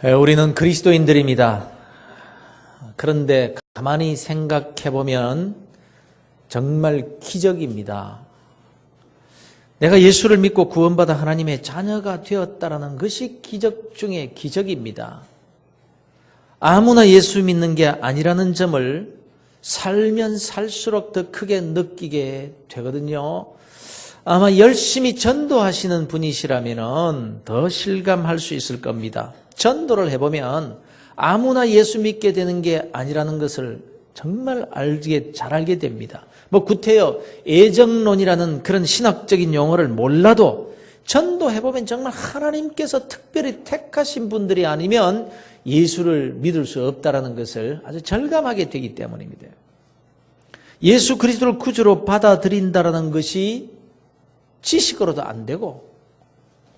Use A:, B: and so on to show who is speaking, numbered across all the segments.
A: 우리는 그리스도인들입니다. 그런데 가만히 생각해 보면 정말 기적입니다. 내가 예수를 믿고 구원받아 하나님의 자녀가 되었다라는 것이 기적 중에 기적입니다. 아무나 예수 믿는 게 아니라는 점을 살면 살수록 더 크게 느끼게 되거든요. 아마 열심히 전도하시는 분이시라면 더 실감할 수 있을 겁니다. 전도를 해보면 아무나 예수 믿게 되는 게 아니라는 것을 정말 잘 알게 됩니다. 구태여 애정론이라는 그런 신학적인 용어를 몰라도 전도해보면 정말 하나님께서 특별히 택하신 분들이 아니면 예수를 믿을 수 없다는 것을 아주 절감하게 되기 때문입니다. 예수 그리스도를 구주로 받아들인다는 것이 지식으로도 안 되고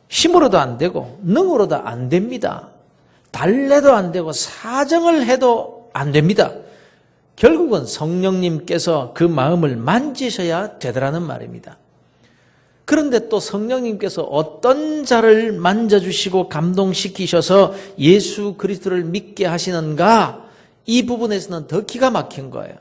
A: 힘으로도 안 되고 능으로도 안 됩니다. 달래도 안 되고 사정을 해도 안 됩니다. 결국은 성령님께서 그 마음을 만지셔야 되더라는 말입니다. 그런데 또 성령님께서 어떤 자를 만져주시고 감동시키셔서 예수 그리스도를 믿게 하시는가, 이 부분에서는 더 기가 막힌 거예요.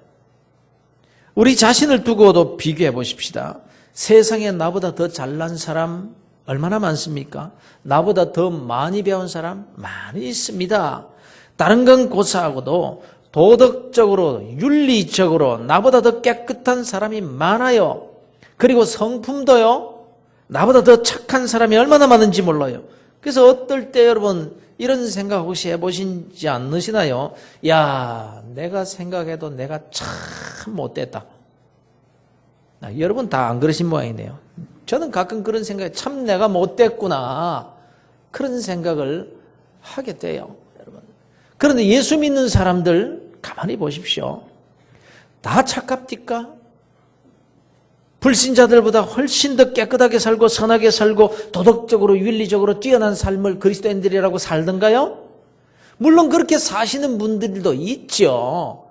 A: 우리 자신을 두고도 비교해 보십시다. 세상에 나보다 더 잘난 사람 얼마나 많습니까? 나보다 더 많이 배운 사람 많이 있습니다. 다른 건 고사하고도 도덕적으로 윤리적으로 나보다 더 깨끗한 사람이 많아요. 그리고 성품도요, 나보다 더 착한 사람이 얼마나 많은지 몰라요. 그래서 어떨 때 여러분 이런 생각 혹시 해보시지 않으시나요? 야, 내가 생각해도 내가 참 못됐다. 여러분 다 안 그러신 모양이네요. 저는 가끔 그런 생각에 참 내가 못됐구나, 그런 생각을 하게 돼요, 여러분. 그런데 예수 믿는 사람들 가만히 보십시오. 다 착합니까? 불신자들보다 훨씬 더 깨끗하게 살고 선하게 살고 도덕적으로 윤리적으로 뛰어난 삶을 그리스도인들이라고 살던가요? 물론 그렇게 사시는 분들도 있죠.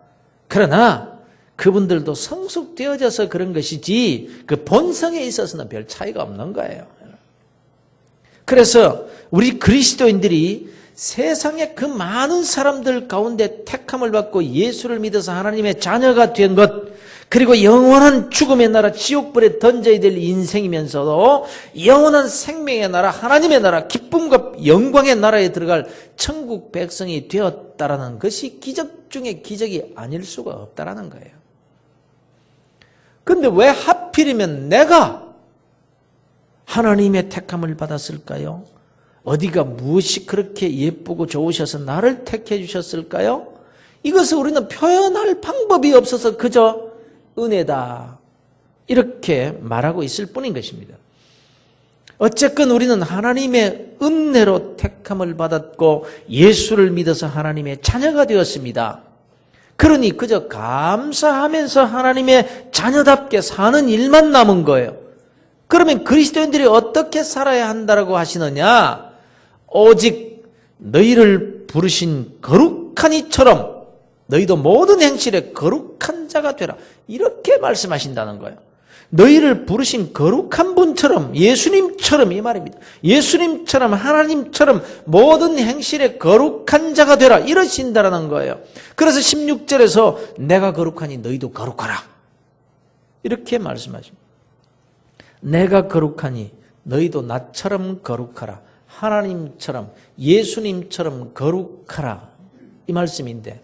A: 그러나 그분들도 성숙되어져서 그런 것이지 그 본성에 있어서는 별 차이가 없는 거예요. 그래서 우리 그리스도인들이 세상의 그 많은 사람들 가운데 택함을 받고 예수를 믿어서 하나님의 자녀가 된 것, 그리고 영원한 죽음의 나라 지옥불에 던져야 될 인생이면서도 영원한 생명의 나라 하나님의 나라 기쁨과 영광의 나라에 들어갈 천국 백성이 되었다라는 것이 기적 중에 기적이 아닐 수가 없다라는 거예요. 그런데 왜 하필이면 내가 하나님의 택함을 받았을까요? 어디가 무엇이 그렇게 예쁘고 좋으셔서 나를 택해 주셨을까요? 이것을 우리는 표현할 방법이 없어서 그저 은혜다 이렇게 말하고 있을 뿐인 것입니다. 어쨌건 우리는 하나님의 은혜로 택함을 받았고 예수를 믿어서 하나님의 자녀가 되었습니다. 그러니 그저 감사하면서 하나님의 자녀답게 사는 일만 남은 거예요. 그러면 그리스도인들이 어떻게 살아야 한다고 하시느냐? 오직 너희를 부르신 거룩한 이처럼 너희도 모든 행실에 거룩한 자가 되라, 이렇게 말씀하신다는 거예요. 너희를 부르신 거룩한 분처럼, 예수님처럼, 이 말입니다. 예수님처럼 하나님처럼 모든 행실에 거룩한 자가 되라, 이러신다라는 거예요. 그래서 16절에서 내가 거룩하니 너희도 거룩하라, 이렇게 말씀하십니다. 내가 거룩하니 너희도 나처럼 거룩하라, 하나님처럼 예수님처럼 거룩하라, 이 말씀인데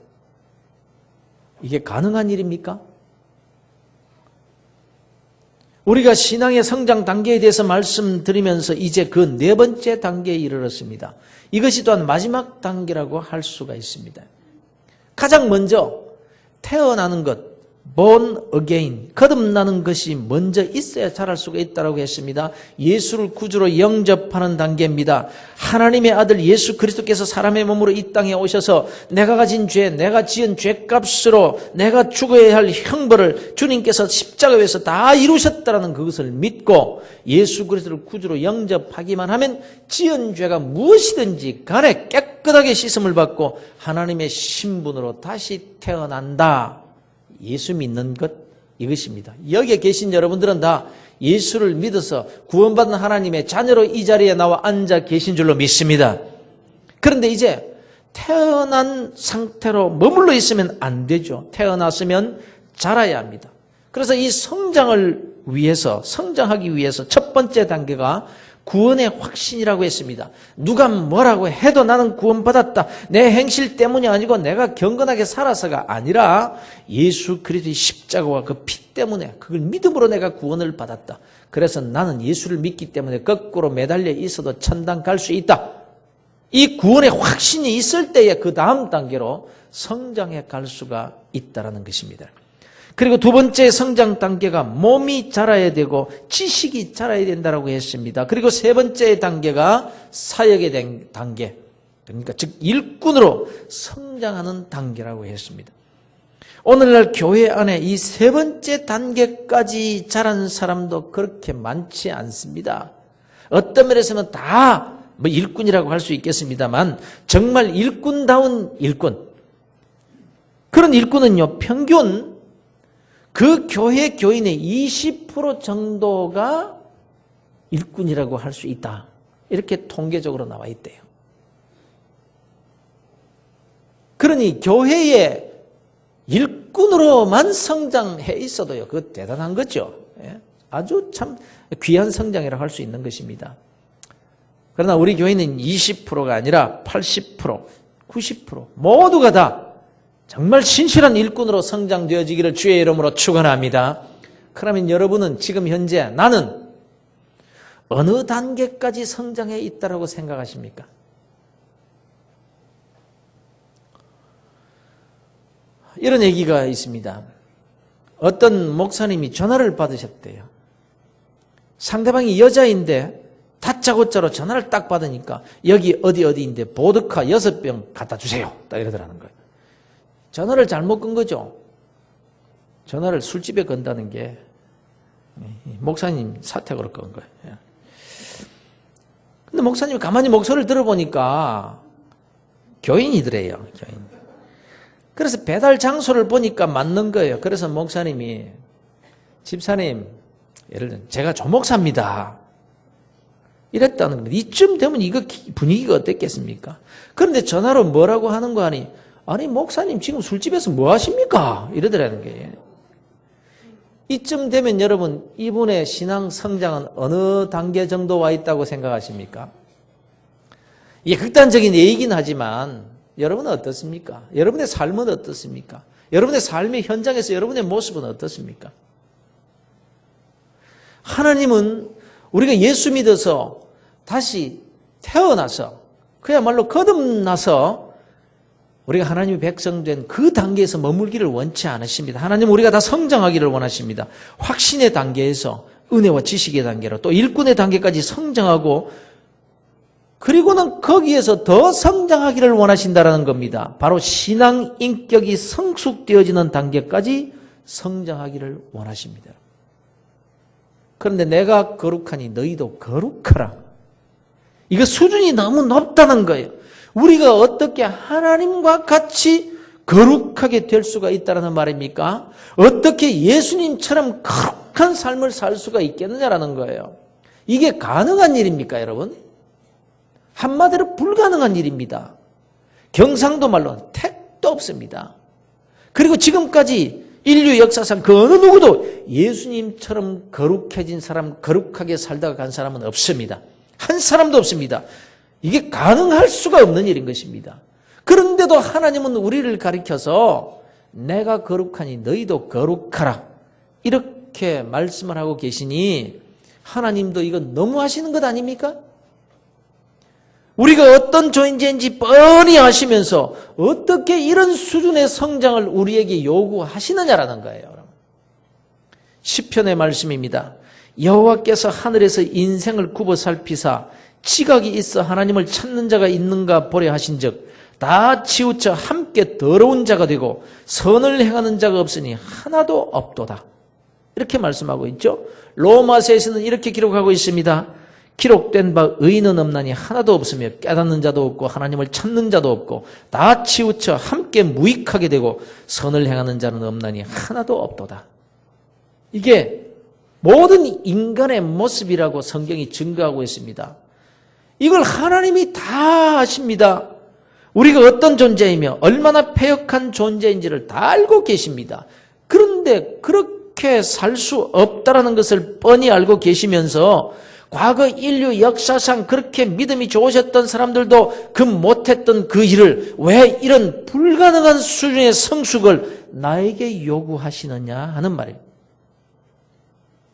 A: 이게 가능한 일입니까? 우리가 신앙의 성장 단계에 대해서 말씀드리면서 이제 그 네 번째 단계에 이르렀습니다. 이것이 또한 마지막 단계라고 할 수가 있습니다. 가장 먼저 태어나는 것, born again, 거듭나는 것이 먼저 있어야 자랄 수가 있다고 했습니다. 예수를 구주로 영접하는 단계입니다. 하나님의 아들 예수 그리스도께서 사람의 몸으로 이 땅에 오셔서 내가 가진 죄, 내가 지은 죄값으로 내가 죽어야 할 형벌을 주님께서 십자가에서 다 이루셨다는 그것을 믿고 예수 그리스도를 구주로 영접하기만 하면 지은 죄가 무엇이든지 간에 깨끗하게 씻음을 받고 하나님의 신분으로 다시 태어난다. 예수 믿는 것, 이것입니다. 여기에 계신 여러분들은 다 예수를 믿어서 구원받은 하나님의 자녀로 이 자리에 나와 앉아 계신 줄로 믿습니다. 그런데 이제 태어난 상태로 머물러 있으면 안 되죠. 태어났으면 자라야 합니다. 그래서 이 성장을 위해서, 성장하기 위해서 첫 번째 단계가 구원의 확신이라고 했습니다. 누가 뭐라고 해도 나는 구원받았다. 내 행실 때문이 아니고 내가 경건하게 살아서가 아니라 예수 그리스도의 십자가와 그 피 때문에 그걸 믿음으로 내가 구원을 받았다. 그래서 나는 예수를 믿기 때문에 거꾸로 매달려 있어도 천당 갈 수 있다. 이 구원의 확신이 있을 때에 그 다음 단계로 성장해 갈 수가 있다는 것입니다. 그리고 두 번째 성장 단계가 몸이 자라야 되고 지식이 자라야 된다고 했습니다. 그리고 세 번째 단계가 사역의 단계, 그러니까 즉 일꾼으로 성장하는 단계라고 했습니다. 오늘날 교회 안에 이 세 번째 단계까지 자란 사람도 그렇게 많지 않습니다. 어떤 면에서는 다 일꾼이라고 할 수 있겠습니다만 정말 일꾼다운 일꾼, 그런 일꾼은요 평균 그 교회 교인의 20% 정도가 일꾼이라고 할 수 있다. 이렇게 통계적으로 나와 있대요. 그러니 교회에 일꾼으로만 성장해 있어도요, 그거 대단한 거죠. 아주 참 귀한 성장이라고 할 수 있는 것입니다. 그러나 우리 교회는 20%가 아니라 80%, 90% 모두가 다 정말 신실한 일꾼으로 성장되어지기를 주의 이름으로 축원합니다. 그러면 여러분은 지금 현재 나는 어느 단계까지 성장해 있다고 생각하십니까? 이런 얘기가 있습니다. 어떤 목사님이 전화를 받으셨대요. 상대방이 여자인데 다짜고짜로 전화를 딱 받으니까 여기 어디인데 보드카 6병 갖다 주세요. 딱 이러더라는 거예요. 전화를 잘못 건 거죠. 전화를 술집에 건다는 게 목사님 사택으로 건 거예요. 근데 목사님이 가만히 목소리를 들어보니까 교인이더래요. 교인. 그래서 배달 장소를 보니까 맞는 거예요. 그래서 목사님이 집사님, 예를 들면 제가 조목사입니다. 이랬다는 겁니다. 이쯤 되면 이거 분위기가 어땠겠습니까? 그런데 전화로 뭐라고 하는 거 아니 목사님 지금 술집에서 뭐 하십니까? 이러더라는 거예요. 이쯤 되면 여러분 이분의 신앙 성장은 어느 단계 정도 와 있다고 생각하십니까? 이게 극단적인 얘기긴 하지만 여러분은 어떻습니까? 여러분의 삶은 어떻습니까? 여러분의 삶의 현장에서 여러분의 모습은 어떻습니까? 하나님은 우리가 예수 믿어서 다시 태어나서 그야말로 거듭나서 우리가 하나님의 백성된 그 단계에서 머물기를 원치 않으십니다. 하나님은 우리가 다 성장하기를 원하십니다. 확신의 단계에서 은혜와 지식의 단계로 또 일꾼의 단계까지 성장하고 그리고는 거기에서 더 성장하기를 원하신다는 겁니다. 바로 신앙 인격이 성숙되어지는 단계까지 성장하기를 원하십니다. 그런데 내가 거룩하니 너희도 거룩하라. 이거 수준이 너무 높다는 거예요. 우리가 어떻게 하나님과 같이 거룩하게 될 수가 있다는 말입니까? 어떻게 예수님처럼 거룩한 삶을 살 수가 있겠느냐라는 거예요. 이게 가능한 일입니까, 여러분? 한마디로 불가능한 일입니다. 경상도 말로 택도 없습니다. 그리고 지금까지 인류 역사상 그 어느 누구도 예수님처럼 거룩해진 사람, 거룩하게 살다가 간 사람은 없습니다. 한 사람도 없습니다. 이게 가능할 수가 없는 일인 것입니다. 그런데도 하나님은 우리를 가리켜서 내가 거룩하니 너희도 거룩하라. 이렇게 말씀을 하고 계시니 하나님도 이거 너무 하시는 것 아닙니까? 우리가 어떤 존재인지 뻔히 아시면서 어떻게 이런 수준의 성장을 우리에게 요구하시느냐라는 거예요. 시편의 말씀입니다. 여호와께서 하늘에서 인생을 굽어 살피사 지각이 있어 하나님을 찾는 자가 있는가 보려 하신즉 다 치우쳐 함께 더러운 자가 되고 선을 행하는 자가 없으니 하나도 없도다. 이렇게 말씀하고 있죠. 로마서에서는 이렇게 기록하고 있습니다. 기록된 바 의인은 없나니 하나도 없으며 깨닫는 자도 없고 하나님을 찾는 자도 없고 다 치우쳐 함께 무익하게 되고 선을 행하는 자는 없나니 하나도 없도다. 이게 모든 인간의 모습이라고 성경이 증거하고 있습니다. 이걸 하나님이 다 아십니다. 우리가 어떤 존재이며 얼마나 패역한 존재인지를 다 알고 계십니다. 그런데 그렇게 살 수 없다라는 것을 뻔히 알고 계시면서 과거 인류 역사상 그렇게 믿음이 좋으셨던 사람들도 그 못했던 그 일을 왜 이런 불가능한 수준의 성숙을 나에게 요구하시느냐 하는 말입니다.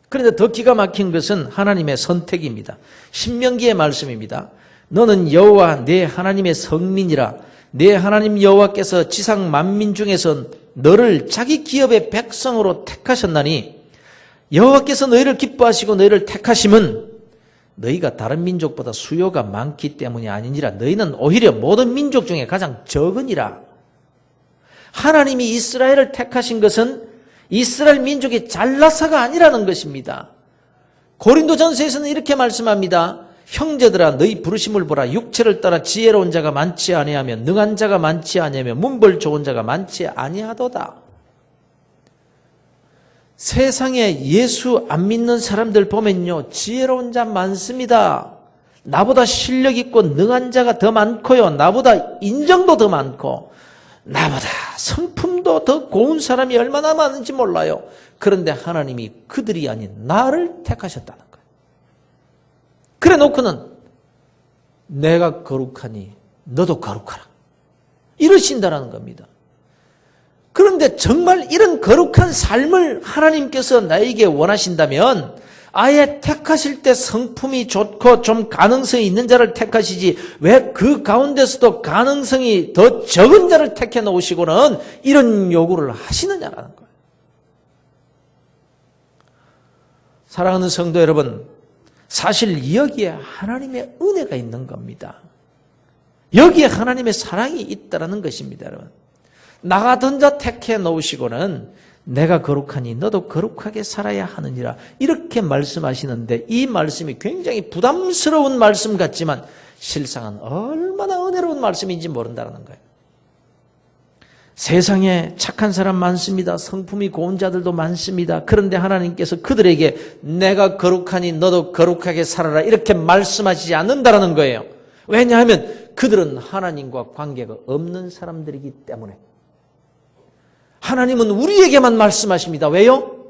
A: 그런데 더 기가 막힌 것은 하나님의 선택입니다. 신명기의 말씀입니다. 너는 여호와 내 하나님의 성민이라. 내 하나님 여호와께서 지상 만민 중에서 너를 자기 기업의 백성으로 택하셨나니 여호와께서 너희를 기뻐하시고 너희를 택하심은 너희가 다른 민족보다 수요가 많기 때문이 아니니라. 너희는 오히려 모든 민족 중에 가장 적으니라. 하나님이 이스라엘을 택하신 것은 이스라엘 민족이 잘나서가 아니라는 것입니다. 고린도전서에서는 이렇게 말씀합니다. 형제들아 너희 부르심을 보라. 육체를 따라 지혜로운 자가 많지 아니하며 능한 자가 많지 아니하며 문벌 좋은 자가 많지 아니하도다. 세상에 예수 안 믿는 사람들 보면요, 지혜로운 자 많습니다. 나보다 실력 있고 능한 자가 더 많고요, 나보다 인정도 더 많고 나보다 성품도 더 고운 사람이 얼마나 많은지 몰라요. 그런데 하나님이 그들이 아닌 나를 택하셨다는 거예요. 그래 놓고는 내가 거룩하니 너도 거룩하라 이러신다는 겁니다. 그런데 정말 이런 거룩한 삶을 하나님께서 나에게 원하신다면 아예 택하실 때 성품이 좋고 좀 가능성이 있는 자를 택하시지 왜 그 가운데서도 가능성이 더 적은 자를 택해 놓으시고는 이런 요구를 하시느냐라는 거예요. 사랑하는 성도 여러분, 사실 여기에 하나님의 은혜가 있는 겁니다. 여기에 하나님의 사랑이 있다는 것입니다, 여러분. 나가던 자 택해 놓으시고는 내가 거룩하니 너도 거룩하게 살아야 하느니라 이렇게 말씀하시는데 이 말씀이 굉장히 부담스러운 말씀 같지만 실상은 얼마나 은혜로운 말씀인지 모른다는 거예요. 세상에 착한 사람 많습니다. 성품이 고운 자들도 많습니다. 그런데 하나님께서 그들에게 내가 거룩하니 너도 거룩하게 살아라 이렇게 말씀하시지 않는다는 거예요. 왜냐하면 그들은 하나님과 관계가 없는 사람들이기 때문에. 하나님은 우리에게만 말씀하십니다. 왜요?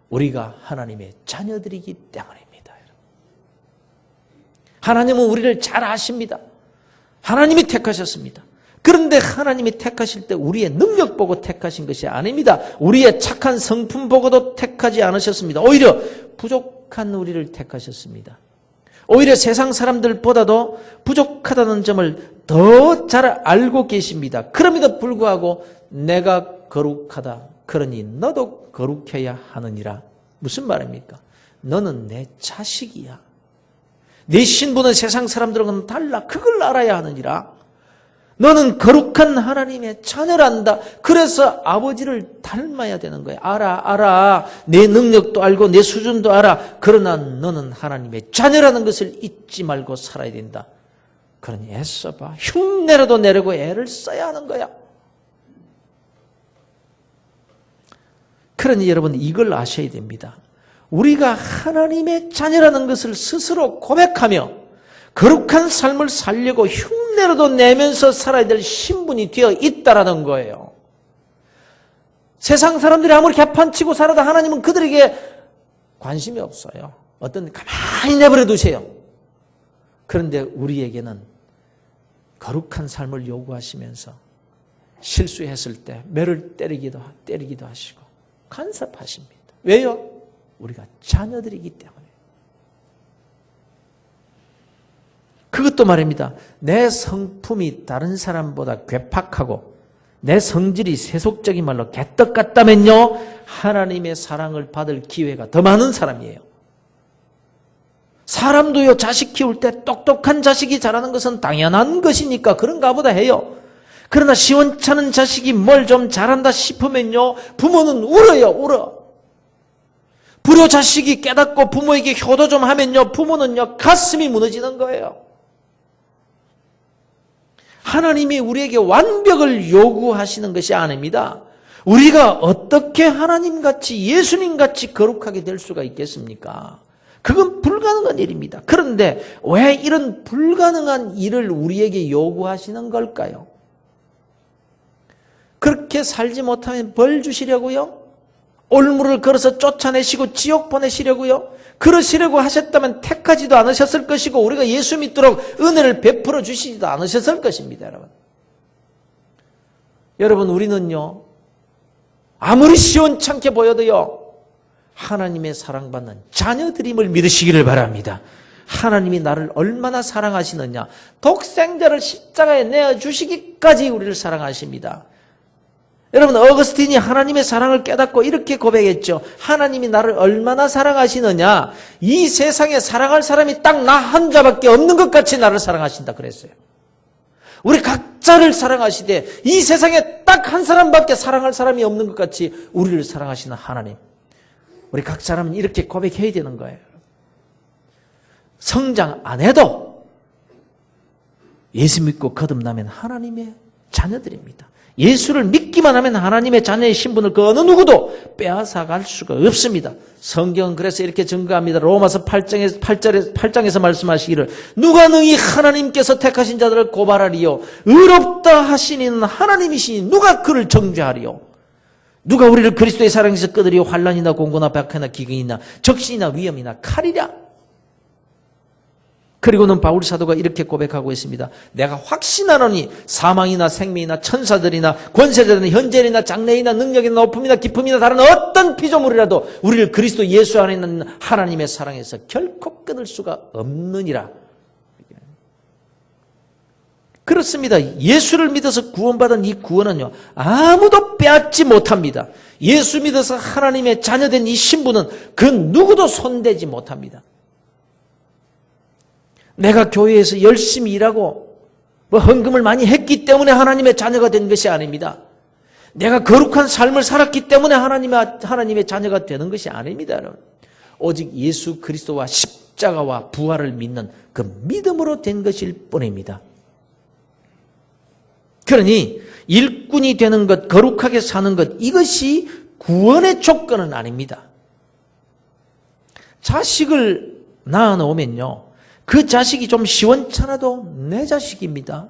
A: 우리가 하나님의 자녀들이기 때문입니다. 하나님은 우리를 잘 아십니다. 하나님이 택하셨습니다. 그런데 하나님이 택하실 때 우리의 능력 보고 택하신 것이 아닙니다. 우리의 착한 성품 보고도 택하지 않으셨습니다. 오히려 부족한 우리를 택하셨습니다. 오히려 세상 사람들보다도 부족하다는 점을 더 잘 알고 계십니다. 그럼에도 불구하고 내가 거룩하다. 그러니 너도 거룩해야 하느니라. 무슨 말입니까? 너는 내 자식이야. 내 신분은 세상 사람들과는 달라. 그걸 알아야 하느니라. 너는 거룩한 하나님의 자녀란다. 그래서 아버지를 닮아야 되는 거야. 알아. 내 능력도 알고 내 수준도 알아. 그러나 너는 하나님의 자녀라는 것을 잊지 말고 살아야 된다. 그러니 애써봐. 흉내라도 내려고 애를 써야 하는 거야. 그러니 여러분 이걸 아셔야 됩니다. 우리가 하나님의 자녀라는 것을 스스로 고백하며 거룩한 삶을 살려고 흉내라도 내면서 살아야 될 신분이 되어 있다라는 거예요. 세상 사람들이 아무리 개판치고 살아도 하나님은 그들에게 관심이 없어요. 어떤 가만히 내버려 두세요. 그런데 우리에게는 거룩한 삶을 요구하시면서 실수했을 때 매를 때리기도 하시고 간섭하십니다. 왜요? 우리가 자녀들이기 때문에. 그것도 말입니다. 내 성품이 다른 사람보다 괴팍하고 내 성질이 세속적인 말로 개떡 같다면요, 하나님의 사랑을 받을 기회가 더 많은 사람이에요. 사람도요, 자식 키울 때 똑똑한 자식이 자라는 것은 당연한 것이니까 그런가 보다 해요. 그러나 시원찮은 자식이 뭘 좀 잘한다 싶으면요, 부모는 울어요. 불효 자식이 깨닫고 부모에게 효도 좀 하면요, 부모는요, 가슴이 무너지는 거예요. 하나님이 우리에게 완벽을 요구하시는 것이 아닙니다. 우리가 어떻게 하나님같이 예수님같이 거룩하게 될 수가 있겠습니까? 그건 불가능한 일입니다. 그런데 왜 이런 불가능한 일을 우리에게 요구하시는 걸까요? 그렇게 살지 못하면 벌 주시려고요? 올무를 걸어서 쫓아내시고 지옥 보내시려고요? 그러시려고 하셨다면 택하지도 않으셨을 것이고 우리가 예수 믿도록 은혜를 베풀어 주시지도 않으셨을 것입니다. 여러분 우리는요 아무리 시원찮게 보여도요 하나님의 사랑받는 자녀들임을 믿으시기를 바랍니다. 하나님이 나를 얼마나 사랑하시느냐, 독생자를 십자가에 내어주시기까지 우리를 사랑하십니다. 여러분 어거스틴이 하나님의 사랑을 깨닫고 이렇게 고백했죠. 하나님이 나를 얼마나 사랑하시느냐, 이 세상에 사랑할 사람이 딱 나 한 자밖에 없는 것 같이 나를 사랑하신다 그랬어요. 우리 각자를 사랑하시되 이 세상에 딱 한 사람밖에 사랑할 사람이 없는 것 같이 우리를 사랑하시는 하나님, 우리 각 사람은 이렇게 고백해야 되는 거예요. 성장 안 해도 예수 믿고 거듭나면 하나님의 자녀들입니다. 예수를 믿기만 하면 하나님의 자녀의 신분을 그 어느 누구도 빼앗아갈 수가 없습니다. 성경은 그래서 이렇게 증거합니다. 로마서 8장에서 말씀하시기를 누가 능히 하나님께서 택하신 자들을 고발하리요, 의롭다 하시는 하나님이시니 누가 그를 정죄하리요. 누가 우리를 그리스도의 사랑에서 끄드리어 환난이나 공고나 박해나 기근이나 적신이나 위험이나 칼이랴. 그리고는 바울 사도가 이렇게 고백하고 있습니다. 내가 확신하노니 사망이나 생명이나 천사들이나 권세자들이나 현재이나 장래이나 능력이나 높음이나 깊음이나 다른 어떤 피조물이라도 우리를 그리스도 예수 안에 있는 하나님의 사랑에서 결코 끊을 수가 없느니라. 그렇습니다. 예수를 믿어서 구원받은 이 구원은요 아무도 빼앗지 못합니다. 예수 믿어서 하나님의 자녀된 이 신분은 그 누구도 손대지 못합니다. 내가 교회에서 열심히 일하고 헌금을 많이 했기 때문에 하나님의 자녀가 된 것이 아닙니다. 내가 거룩한 삶을 살았기 때문에 하나님의 자녀가 되는 것이 아닙니다. 여러분. 오직 예수 그리스도와 십자가와 부활을 믿는 그 믿음으로 된 것일 뿐입니다. 그러니 일꾼이 되는 것, 거룩하게 사는 것, 이것이 구원의 조건은 아닙니다. 자식을 낳아놓으면요 그 자식이 좀 시원찮아도 내 자식입니다.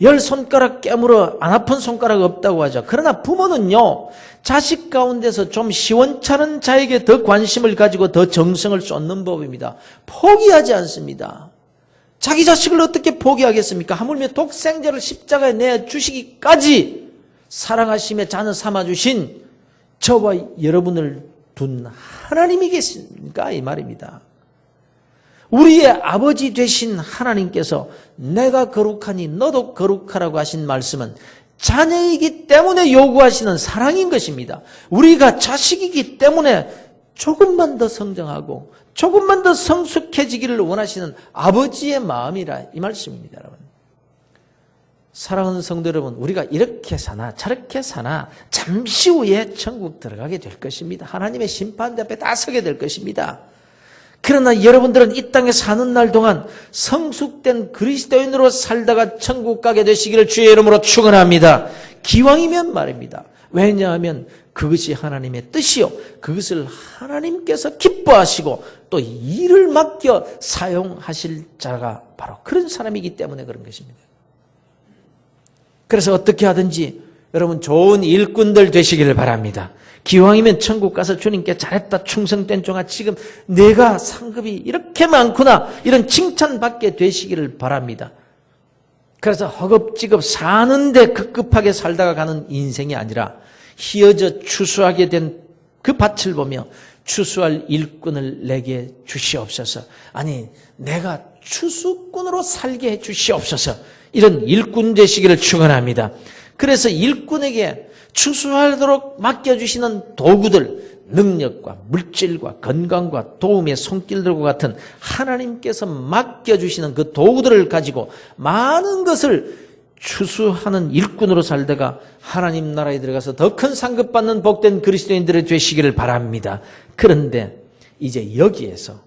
A: 10손가락 깨물어 안 아픈 손가락 없다고 하죠. 그러나 부모는요 자식 가운데서 좀 시원찮은 자에게 더 관심을 가지고 더 정성을 쏟는 법입니다. 포기하지 않습니다. 자기 자식을 어떻게 포기하겠습니까? 하물며 독생자를 십자가에 내주시기까지 사랑하심에 자녀 삼아주신 저와 여러분을 둔 하나님이겠습니까? 이 말입니다. 우리의 아버지 되신 하나님께서 내가 거룩하니 너도 거룩하라고 하신 말씀은 자녀이기 때문에 요구하시는 사랑인 것입니다. 우리가 자식이기 때문에 조금만 더 성장하고 조금만 더 성숙해지기를 원하시는 아버지의 마음이라 이 말씀입니다. 여러분. 사랑하는 성도 여러분, 우리가 이렇게 사나 저렇게 사나 잠시 후에 천국 들어가게 될 것입니다. 하나님의 심판대 앞에 다 서게 될 것입니다. 그러나 여러분들은 이 땅에 사는 날 동안 성숙된 그리스도인으로 살다가 천국 가게 되시기를 주의 이름으로 축원합니다. 기왕이면 말입니다. 왜냐하면 그것이 하나님의 뜻이요, 그것을 하나님께서 기뻐하시고 또 일을 맡겨 사용하실 자가 바로 그런 사람이기 때문에 그런 것입니다. 그래서 어떻게 하든지 여러분 좋은 일꾼들 되시기를 바랍니다. 기왕이면 천국 가서 주님께 잘했다, 충성된 종아, 지금 내가 상급이 이렇게 많구나, 이런 칭찬받게 되시기를 바랍니다. 그래서 허겁지겁 사는데 급급하게 살다가 가는 인생이 아니라 희어져 추수하게 된 그 밭을 보며 추수할 일꾼을 내게 주시옵소서. 아니, 내가 추수꾼으로 살게 해 주시옵소서. 이런 일꾼 되시기를 축원합니다. 그래서 일꾼에게 추수하도록 맡겨주시는 도구들, 능력과 물질과 건강과 도움의 손길들과 같은 하나님께서 맡겨주시는 그 도구들을 가지고 많은 것을 추수하는 일꾼으로 살다가 하나님 나라에 들어가서 더 큰 상급 받는 복된 그리스도인들이 되시기를 바랍니다. 그런데 이제 여기에서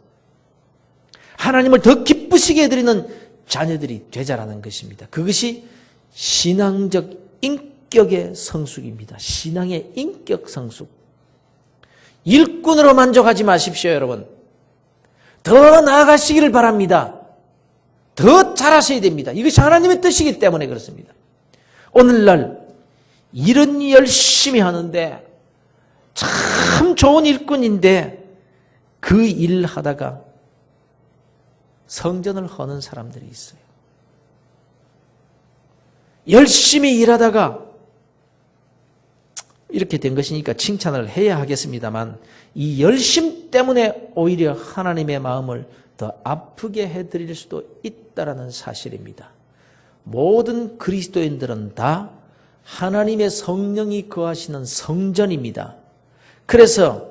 A: 하나님을 더 기쁘시게 해드리는 자녀들이 되자라는 것입니다. 그것이 신앙적 인격의 성숙입니다. 신앙의 인격 성숙. 일꾼으로 만족하지 마십시오, 여러분. 더 나아가시기를 바랍니다. 더 잘하셔야 됩니다. 이것이 하나님의 뜻이기 때문에 그렇습니다. 오늘날 일은 열심히 하는데 참 좋은 일꾼인데 그 일 하다가 성전을 허는 사람들이 있어요. 열심히 일하다가 이렇게 된 것이니까 칭찬을 해야 하겠습니다만 이 열심 때문에 오히려 하나님의 마음을 더 아프게 해드릴 수도 있다는 사실입니다. 모든 그리스도인들은 다 하나님의 성령이 거하시는 성전입니다. 그래서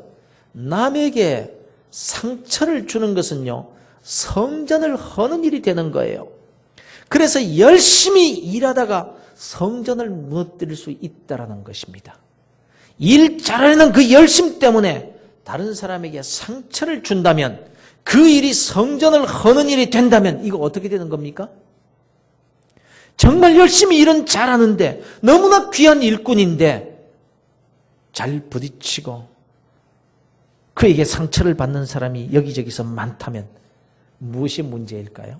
A: 남에게 상처를 주는 것은요, 성전을 허는 일이 되는 거예요. 그래서 열심히 일하다가 성전을 무너뜨릴 수 있다는 것입니다. 일 잘하는 그 열심 때문에 다른 사람에게 상처를 준다면, 그 일이 성전을 허는 일이 된다면 이거 어떻게 되는 겁니까? 정말 열심히 일은 잘하는데 너무나 귀한 일꾼인데 잘 부딪히고 그에게 상처를 받는 사람이 여기저기서 많다면 무엇이 문제일까요?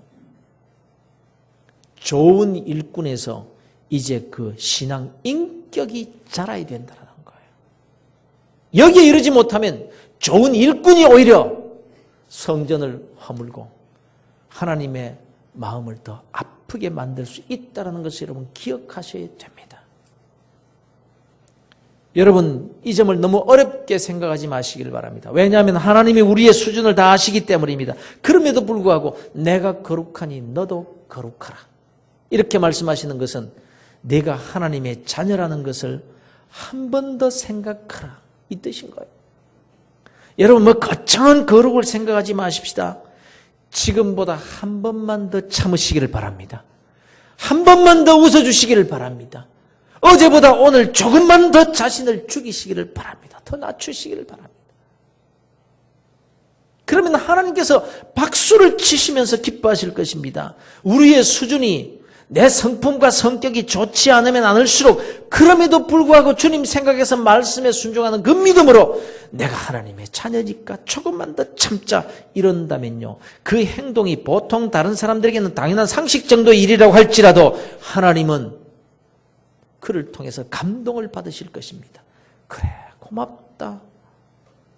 A: 좋은 일꾼에서 이제 그 신앙 인격이 자라야 된다는 거예요. 여기에 이르지 못하면 좋은 일꾼이 오히려 성전을 허물고 하나님의 마음을 더 아프게 만들 수 있다는 것을 여러분 기억하셔야 됩니다. 여러분 이 점을 너무 어렵게 생각하지 마시길 바랍니다. 왜냐하면 하나님이 우리의 수준을 다 아시기 때문입니다. 그럼에도 불구하고 내가 거룩하니 너도 거룩하라. 이렇게 말씀하시는 것은 내가 하나님의 자녀라는 것을 한 번 더 생각하라 이 뜻인 거예요. 여러분 거창한 거룩을 생각하지 마십시다. 지금보다 한 번만 더 참으시기를 바랍니다. 한 번만 더 웃어주시기를 바랍니다. 어제보다 오늘 조금만 더 자신을 죽이시기를 바랍니다. 더 낮추시기를 바랍니다. 그러면 하나님께서 박수를 치시면서 기뻐하실 것입니다. 우리의 수준이 내 성품과 성격이 좋지 않으면 않을수록 그럼에도 불구하고 주님 생각에서 말씀에 순종하는 그 믿음으로 내가 하나님의 자녀니까 조금만 더 참자 이런다면요, 그 행동이 보통 다른 사람들에게는 당연한 상식 정도의 일이라고 할지라도 하나님은 그를 통해서 감동을 받으실 것입니다. 그래 고맙다.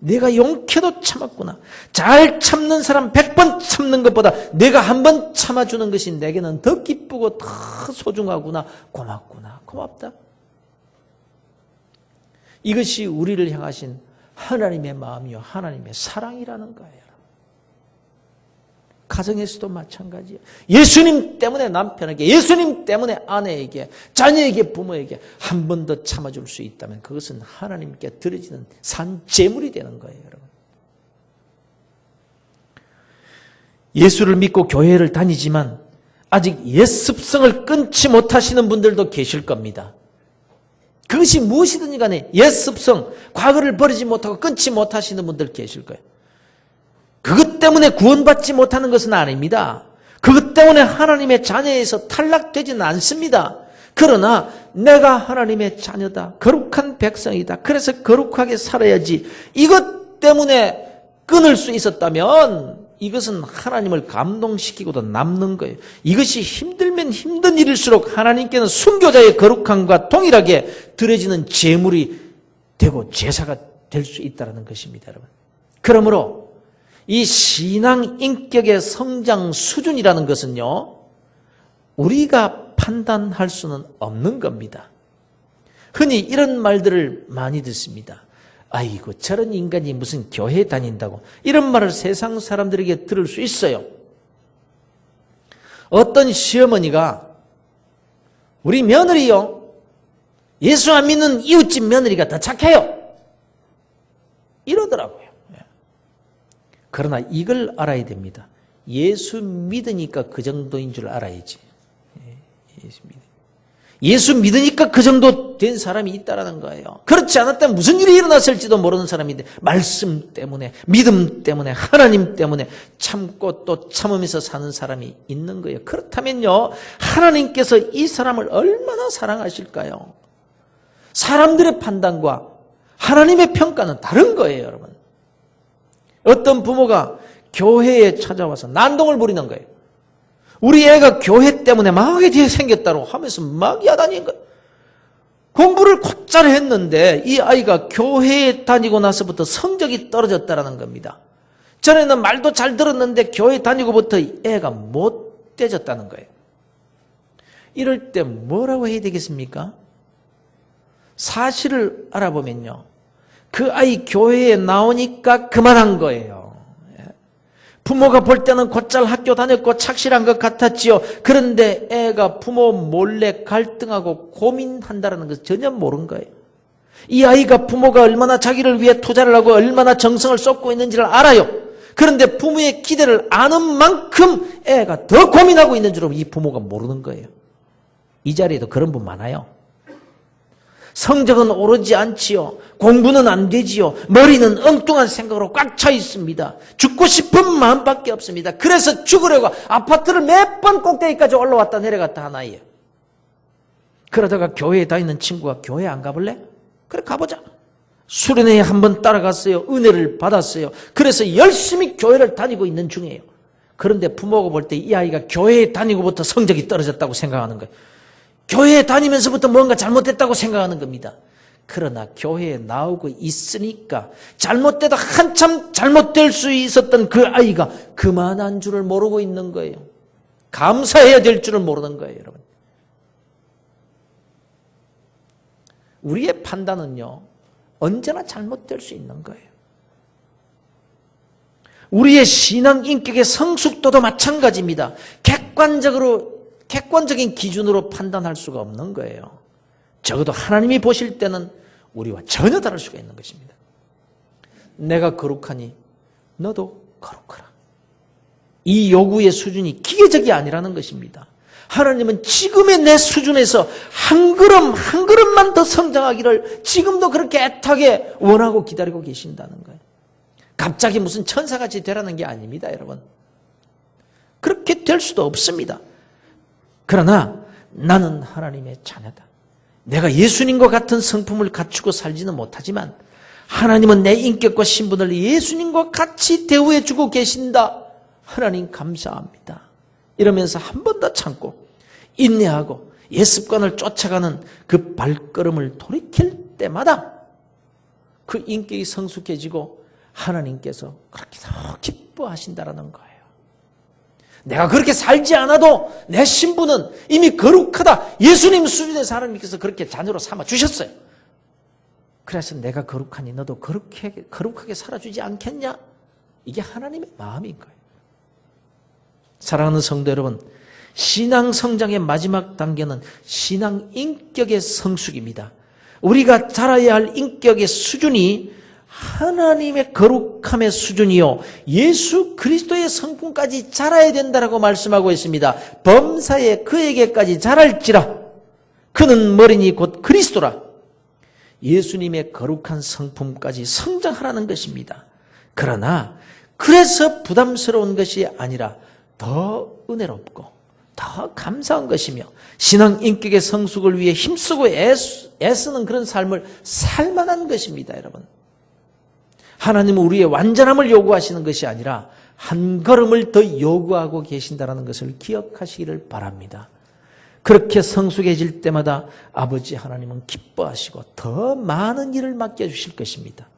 A: 내가 용케도 참았구나. 잘 참는 사람 100번 참는 것보다 내가 한 번 참아주는 것이 내게는 더 기쁘고 더 소중하구나. 고맙구나. 고맙다. 이것이 우리를 향하신 하나님의 마음이요 하나님의 사랑이라는 거예요. 가정에서도 마찬가지예요. 예수님 때문에 남편에게, 예수님 때문에 아내에게, 자녀에게, 부모에게 한 번 더 참아줄 수 있다면 그것은 하나님께 드려지는 산재물이 되는 거예요, 여러분. 예수를 믿고 교회를 다니지만 아직 옛 습성을 끊지 못하시는 분들도 계실 겁니다. 그것이 무엇이든지 간에 옛 습성, 과거를 버리지 못하고 끊지 못하시는 분들 계실 거예요. 그것 때문에 구원받지 못하는 것은 아닙니다. 그것 때문에 하나님의 자녀에서 탈락되지는 않습니다. 그러나 내가 하나님의 자녀다. 거룩한 백성이다. 그래서 거룩하게 살아야지. 이것 때문에 끊을 수 있었다면 이것은 하나님을 감동시키고도 남는 거예요. 이것이 힘들면 힘든 일일수록 하나님께는 순교자의 거룩함과 동일하게 드려지는 제물이 되고 제사가 될 수 있다는 것입니다, 여러분. 그러므로 이 신앙 인격의 성장 수준이라는 것은요, 우리가 판단할 수는 없는 겁니다. 흔히 이런 말들을 많이 듣습니다. 아이고 저런 인간이 무슨 교회 다닌다고, 이런 말을 세상 사람들에게 들을 수 있어요. 어떤 시어머니가 우리 며느리요, 예수 안 믿는 이웃집 며느리가 더 착해요 이러더라고요. 그러나 이걸 알아야 됩니다. 예수 믿으니까 그 정도인 줄 알아야지. 예수 믿으니까 그 정도 된 사람이 있다라는 거예요. 그렇지 않았다면 무슨 일이 일어났을지도 모르는 사람인데 말씀 때문에, 믿음 때문에, 하나님 때문에 참고 또 참으면서 사는 사람이 있는 거예요. 그렇다면요, 하나님께서 이 사람을 얼마나 사랑하실까요? 사람들의 판단과 하나님의 평가는 다른 거예요, 여러분. 어떤 부모가 교회에 찾아와서 난동을 부리는 거예요. 우리 애가 교회 때문에 망하게 뒤에 생겼다고 하면서 막 야단인 거예요. 공부를 곧잘 했는데 이 아이가 교회에 다니고 나서부터 성적이 떨어졌다는 겁니다. 전에는 말도 잘 들었는데 교회 다니고부터 애가 못돼졌다는 거예요. 이럴 때 뭐라고 해야 되겠습니까? 사실을 알아보면요, 그 아이 교회에 나오니까 그만한 거예요. 부모가 볼 때는 곧잘 학교 다녔고 착실한 것 같았지요. 그런데 애가 부모 몰래 갈등하고 고민한다는 것을 전혀 모른 거예요. 이 아이가 부모가 얼마나 자기를 위해 투자를 하고 얼마나 정성을 쏟고 있는지를 알아요. 그런데 부모의 기대를 아는 만큼 애가 더 고민하고 있는 줄은 이 부모가 모르는 거예요. 이 자리에도 그런 분 많아요. 성적은 오르지 않지요. 공부는 안 되지요. 머리는 엉뚱한 생각으로 꽉 차 있습니다. 죽고 싶은 마음밖에 없습니다. 그래서 죽으려고 아파트를 몇 번 꼭대기까지 올라왔다 내려갔다 하나예요. 그러다가 교회에 다니는 친구가 교회 안 가볼래? 그래 가보자. 수련회에 한번 따라갔어요. 은혜를 받았어요. 그래서 열심히 교회를 다니고 있는 중이에요. 그런데 부모가 볼 때 이 아이가 교회에 다니고부터 성적이 떨어졌다고 생각하는 거예요. 교회에 다니면서부터 뭔가 잘못됐다고 생각하는 겁니다. 그러나 교회에 나오고 있으니까 잘못되다 한참 잘못될 수 있었던 그 아이가 그만한 줄을 모르고 있는 거예요. 감사해야 될 줄을 모르는 거예요, 여러분. 우리의 판단은요, 언제나 잘못될 수 있는 거예요. 우리의 신앙 인격의 성숙도도 마찬가지입니다. 객관적인 기준으로 판단할 수가 없는 거예요. 적어도 하나님이 보실 때는 우리와 전혀 다를 수가 있는 것입니다. 내가 거룩하니 너도 거룩하라. 이 요구의 수준이 기계적이 아니라는 것입니다. 하나님은 지금의 내 수준에서 한 걸음 한 걸음만 더 성장하기를 지금도 그렇게 애타게 원하고 기다리고 계신다는 거예요. 갑자기 무슨 천사같이 되라는 게 아닙니다, 여러분. 그렇게 될 수도 없습니다. 그러나 나는 하나님의 자녀다. 내가 예수님과 같은 성품을 갖추고 살지는 못하지만 하나님은 내 인격과 신분을 예수님과 같이 대우해 주고 계신다. 하나님 감사합니다. 이러면서 한 번 더 참고 인내하고 옛습관을 쫓아가는 그 발걸음을 돌이킬 때마다 그 인격이 성숙해지고 하나님께서 그렇게 더 기뻐하신다라는 거예요. 내가 그렇게 살지 않아도 내 신분은 이미 거룩하다. 예수님 수준에서 하나님께서 그렇게 자녀로 삼아 주셨어요. 그래서 내가 거룩하니 너도 거룩하게 살아주지 않겠냐? 이게 하나님의 마음인 거예요. 사랑하는 성도 여러분, 신앙 성장의 마지막 단계는 신앙 인격의 성숙입니다. 우리가 자라야 할 인격의 수준이 하나님의 거룩함의 수준이요, 예수 그리스도의 성품까지 자라야 된다라고 말씀하고 있습니다. 범사에 그에게까지 자랄지라. 그는 머리니 곧 그리스도라. 예수님의 거룩한 성품까지 성장하라는 것입니다. 그러나 그래서 부담스러운 것이 아니라 더 은혜롭고 더 감사한 것이며 신앙 인격의 성숙을 위해 힘쓰고 애쓰는 그런 삶을 살만한 것입니다, 여러분. 하나님은 우리의 완전함을 요구하시는 것이 아니라 한 걸음을 더 요구하고 계신다는 것을 기억하시기를 바랍니다. 그렇게 성숙해질 때마다 아버지 하나님은 기뻐하시고 더 많은 일을 맡겨주실 것입니다.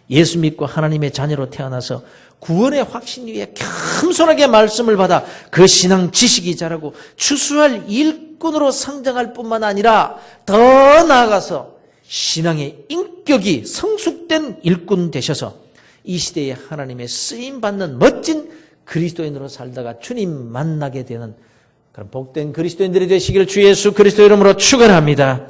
A: 예수 믿고 하나님의 자녀로 태어나서 구원의 확신 위에 겸손하게 말씀을 받아 그 신앙 지식이 자라고 추수할 일꾼으로 성장할 뿐만 아니라 더 나아가서 신앙의 인격이 성숙된 일꾼 되셔서 이 시대에 하나님의 쓰임받는 멋진 그리스도인으로 살다가 주님 만나게 되는 그런 복된 그리스도인들이 되시기를 주 예수 그리스도 이름으로 축원합니다.